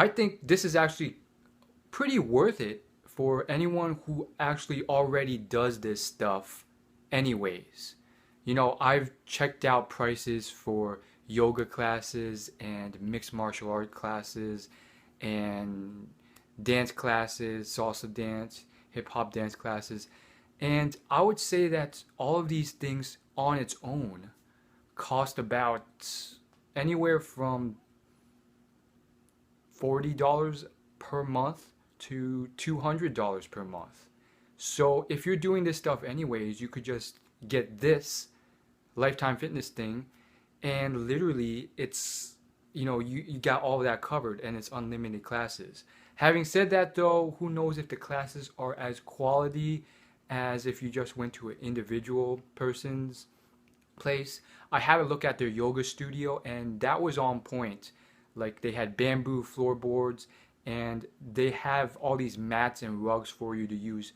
I think this is actually pretty worth it for anyone who actually already does this stuff anyways. You know, I've checked out prices for yoga classes and mixed martial art classes and dance classes, salsa dance, hip hop dance classes. And I would say that all of these things on its own cost about anywhere from $40 per month to $200 per month. So if you're doing this stuff anyways, you could just get this Lifetime Fitness thing, and literally it's, you got all of that covered, and it's unlimited classes. Having said that though, who knows if the classes are as quality as if you just went to an individual person's place. I had a look at their yoga studio, and that was on point. Like, they had bamboo floorboards, and they have all these mats and rugs for you to use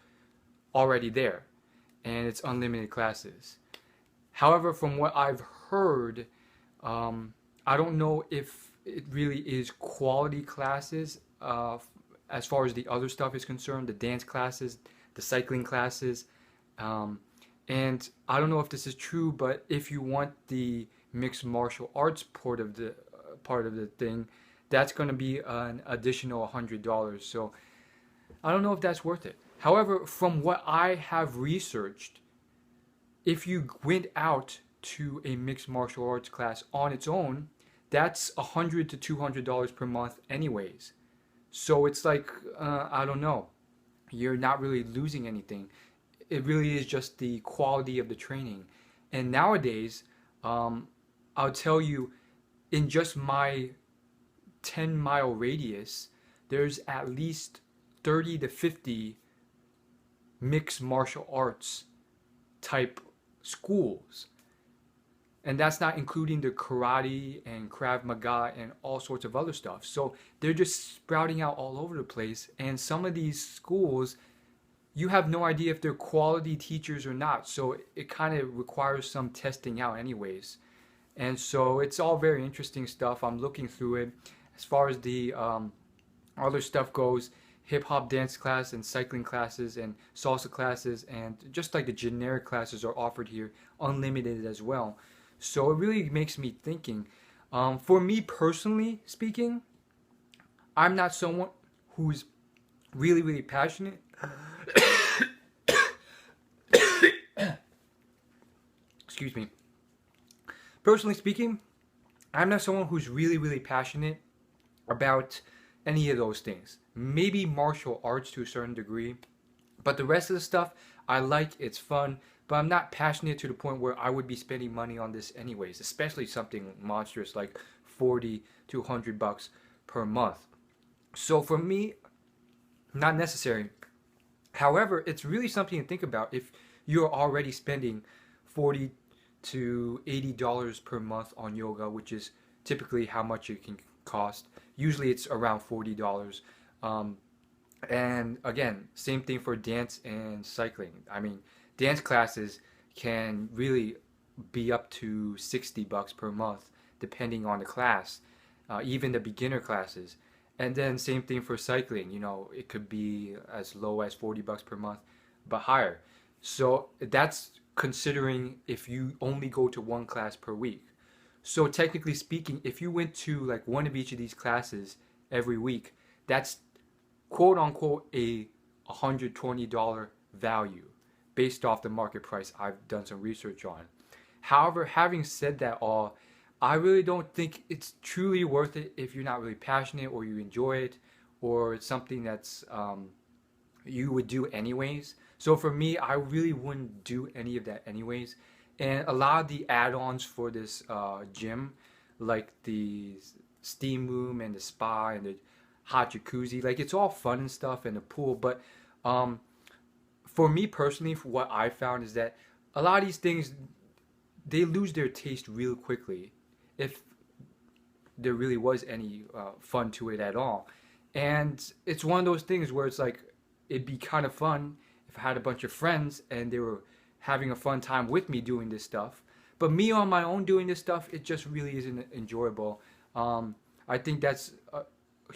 already there, and it's unlimited classes. However, from what I've heard, I don't know if it really is quality classes as far as the other stuff is concerned, the dance classes, the cycling classes. Um, and I don't know if this is true, but if you want the mixed martial arts part of the thing, that's going to be an additional $100. So I don't know if that's worth it. However, from what I have researched, if you went out to a mixed martial arts class on its own, that's $100 to $200 per month anyways. So it's like, I don't know, you're not really losing anything. It really is just the quality of the training. And nowadays, I'll tell you, in just my 10-mile radius, there's at least 30 to 50 mixed martial arts type schools. And that's not including the karate and Krav Maga and all sorts of other stuff. So they're just sprouting out all over the place. And some of these schools, you have no idea if they're quality teachers or not. So it kind of requires some testing out anyways. And so it's all very interesting stuff. I'm looking through it. As far as the other stuff goes, hip hop dance class and cycling classes and salsa classes and just like the generic classes are offered here, unlimited as well. So it really makes me thinking. For me personally speaking, I'm not someone who's really, really passionate. Excuse me. Personally speaking, I'm not someone who's really, really passionate about any of those things. Maybe martial arts to a certain degree, but the rest of the stuff I like, it's fun, but I'm not passionate to the point where I would be spending money on this anyways, especially something monstrous like 40 to 100 bucks per month. So for me, not necessary. However, it's really something to think about if you're already spending 40 to $80 per month on yoga, which is typically how much it can cost. Usually it's around $40. And again, same thing for dance and cycling. I mean, dance classes can really be up to 60 bucks per month, depending on the class, even the beginner classes. And then same thing for cycling. You know, it could be as low as 40 bucks per month, but higher. So that's considering if you only go to one class per week. So technically speaking, if you went to like one of each of these classes every week, that's quote unquote a $120 value based off the market price I've done some research on. However, having said that all, I really don't think it's truly worth it if you're not really passionate or you enjoy it or it's something that's you would do anyways. So for me, I really wouldn't do any of that anyways. And a lot of the add-ons for this gym, like the steam room and the spa and the hot jacuzzi, like it's all fun and stuff and the pool. But for me personally, for what I found is that a lot of these things, they lose their taste real quickly if there really was any fun to it at all. And it's one of those things where it's like, it'd be kind of fun if I had a bunch of friends and they were having a fun time with me doing this stuff. But me on my own doing this stuff, it just really isn't enjoyable. I think that's a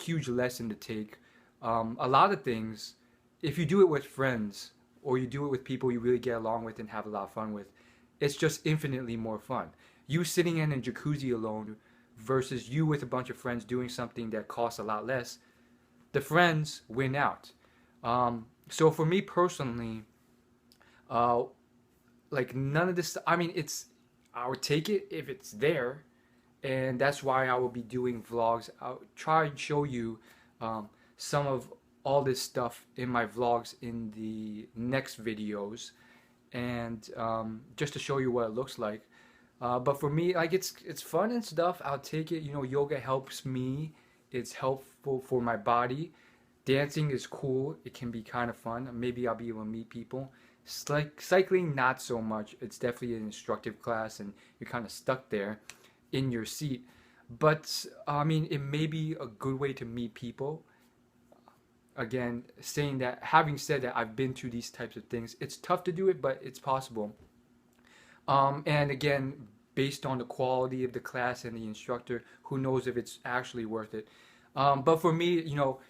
huge lesson to take. A lot of things, if you do it with friends or you do it with people you really get along with and have a lot of fun with, it's just infinitely more fun. You sitting in a jacuzzi alone versus you with a bunch of friends doing something that costs a lot less, the friends win out. So for me personally, uh, like none of this. I mean, I would take it if it's there, and that's why I will be doing vlogs. I'll try and show you some of all this stuff in my vlogs in the next videos, and just to show you what it looks like. But for me, like it's fun and stuff. I'll take it. You know, yoga helps me. It's helpful for my body. Dancing is cool. It can be kind of fun. Maybe I'll be able to meet people. Like cycling, not so much. It's definitely an instructive class, and you're kind of stuck there in your seat. But I mean, it may be a good way to meet people. Again, saying that, having said that, I've been to these types of things. It's tough to do it, but it's possible. And again, based on the quality of the class and the instructor, who knows if it's actually worth it. But for me, you know,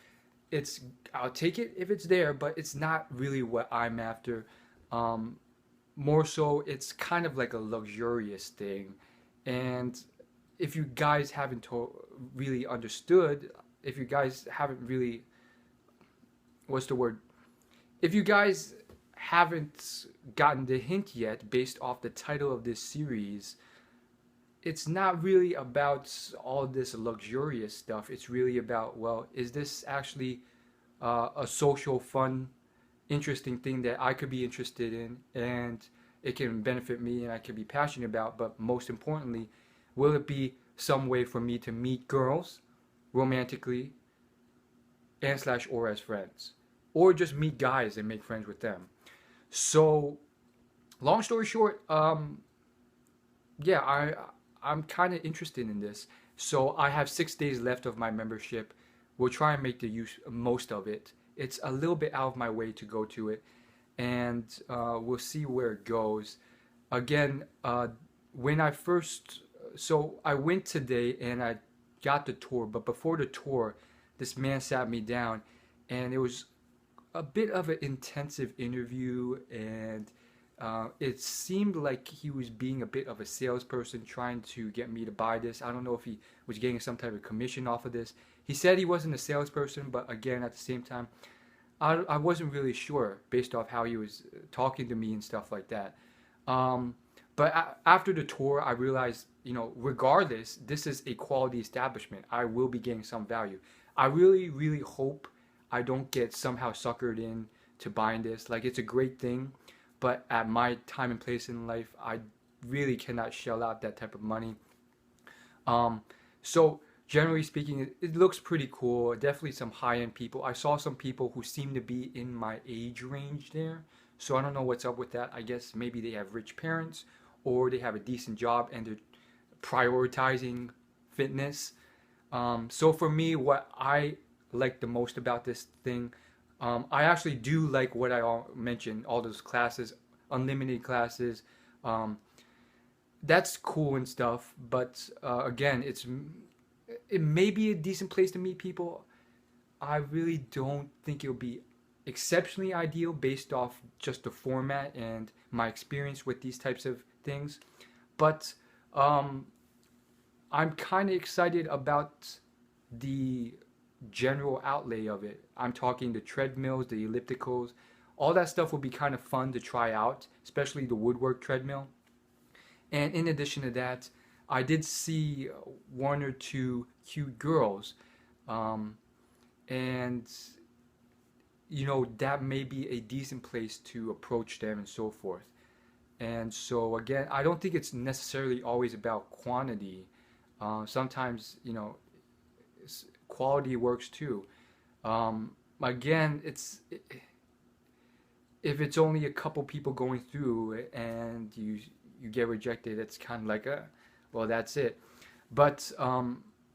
it's I'll take it if it's there, but it's not really what I'm after. Um, More so, it's kind of like a luxurious thing. And if you guys haven't really understood, if you guys haven't really, what's the word? If you guys haven't gotten the hint yet, based off the title of this series, it's not really about all this luxurious stuff. It's really about, well, is this actually a social, fun, interesting thing that I could be interested in and it can benefit me and I could be passionate about? But most importantly, will it be some way for me to meet girls romantically and slash or as friends? Or just meet guys and make friends with them? So, long story short, yeah, I'm kind of interested in this. So I have 6 days left of my membership. We'll try and make the most of it. It's a little bit out of my way to go to it, and we'll see where it goes. Again, when I first, so I went today and I got the tour, but before the tour, this man sat me down, and it was a bit of an intensive interview, and it seemed like he was being a bit of a salesperson trying to get me to buy this. I don't know if he was getting some type of commission off of this. He said he wasn't a salesperson, but again, at the same time, I wasn't really sure based off how he was talking to me and stuff like that. Um, but after the tour, I realized, you know, regardless, this is a quality establishment. I will be getting some value. I really, really hope I don't get somehow suckered in to buying this. Like, it's a great thing, but at my time and place in life, I really cannot shell out that type of money. Um, so generally speaking, it looks pretty cool. Definitely some high-end people. I saw some people who seem to be in my age range there. So I don't know what's up with that. I guess maybe they have rich parents or they have a decent job and they're prioritizing fitness. So for me, what I like the most about this thing, I actually do like what I mentioned, all those classes, unlimited classes. Um, that's cool and stuff, but again, it may be a decent place to meet people. I really don't think it'll be exceptionally ideal based off just the format and my experience with these types of things. But um, I'm kind of excited about the general outlay of it. I'm talking the treadmills, the ellipticals, all that stuff will be kind of fun to try out, especially the woodwork treadmill. And in addition to that, I did see one or two cute girls, um, and you know that may be a decent place to approach them and so forth. And so again, I don't think it's necessarily always about quantity. Sometimes you know quality works too. Again, if it's only a couple people going through and you get rejected, it's kind of like a, well, that's it. But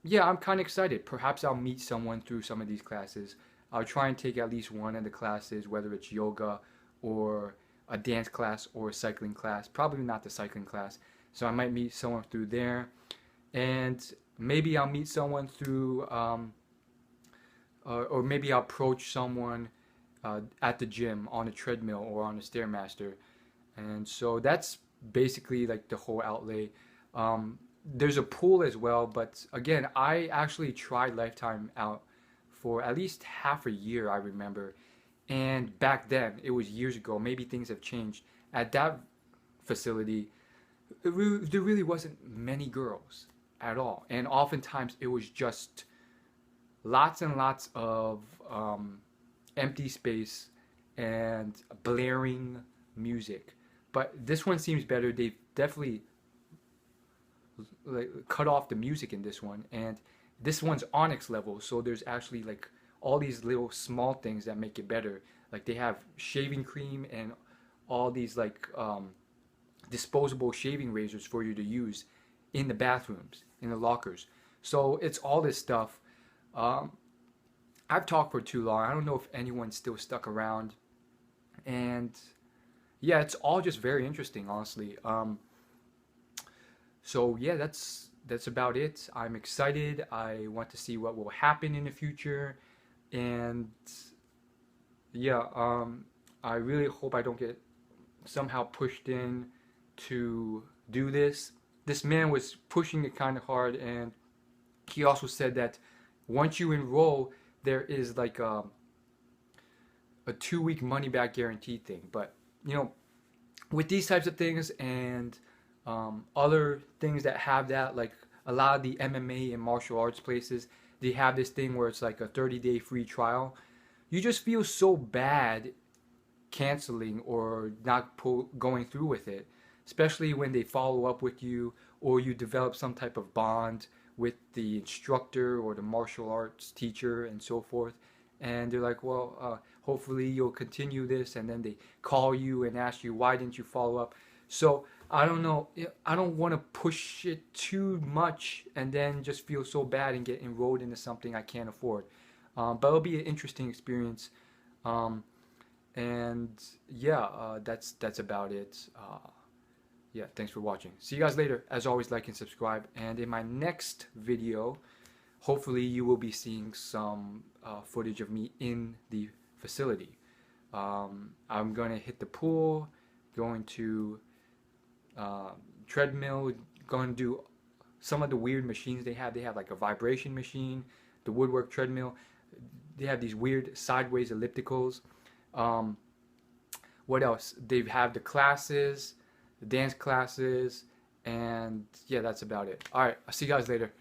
yeah, I'm kind of excited. Perhaps I'll meet someone through some of these classes. I'll try and take at least one of the classes, whether it's yoga or a dance class or a cycling class. Probably not the cycling class. So I might meet someone through there. And maybe I'll meet someone through or maybe I'll approach someone at the gym on a treadmill or on a stairmaster. And so that's basically like the whole outlay. There's a pool as well, but again, I actually tried Lifetime out for at least half a year, I remember. And back then, it was years ago, maybe things have changed. At that facility, there really wasn't many girls at all. And oftentimes, it was just lots and lots of empty space and blaring music. But this one seems better. They've definitely like cut off the music in this one, and this one's Onyx level, so there's actually like all these little small things that make it better. Like they have shaving cream and all these like disposable shaving razors for you to use in the bathrooms, in the lockers. So it's all this stuff. Um, I've talked for too long. I don't know if anyone's still stuck around, and yeah, it's all just very interesting, honestly. So yeah, that's about it. I'm excited. I want to see what will happen in the future, and yeah, I really hope I don't get somehow pushed in to do this. This man was pushing it kind of hard, and he also said that once you enroll, there is like a 2 week money back guarantee thing. But you know, with these types of things and other things that have that, like a lot of the MMA and martial arts places, they have this thing where it's like a 30-day free trial. You just feel so bad canceling or not going through with it, especially when they follow up with you or you develop some type of bond with the instructor or the martial arts teacher and so forth. And they're like, well, hopefully you'll continue this. And then they call you and ask you, why didn't you follow up? So I don't know. I don't want to push it too much and then just feel so bad and get enrolled into something I can't afford. But it'll be an interesting experience. Um, and yeah, that's about it. Yeah, thanks for watching. See you guys later. As always, like and subscribe. And in my next video, hopefully you will be seeing some footage of me in the facility. I'm going to hit the pool, going to treadmill, going to do some of the weird machines they have. They have like a vibration machine, the woodwork treadmill. They have these weird sideways ellipticals. What else? They have the classes, the dance classes, and yeah, that's about it. All right, I'll see you guys later.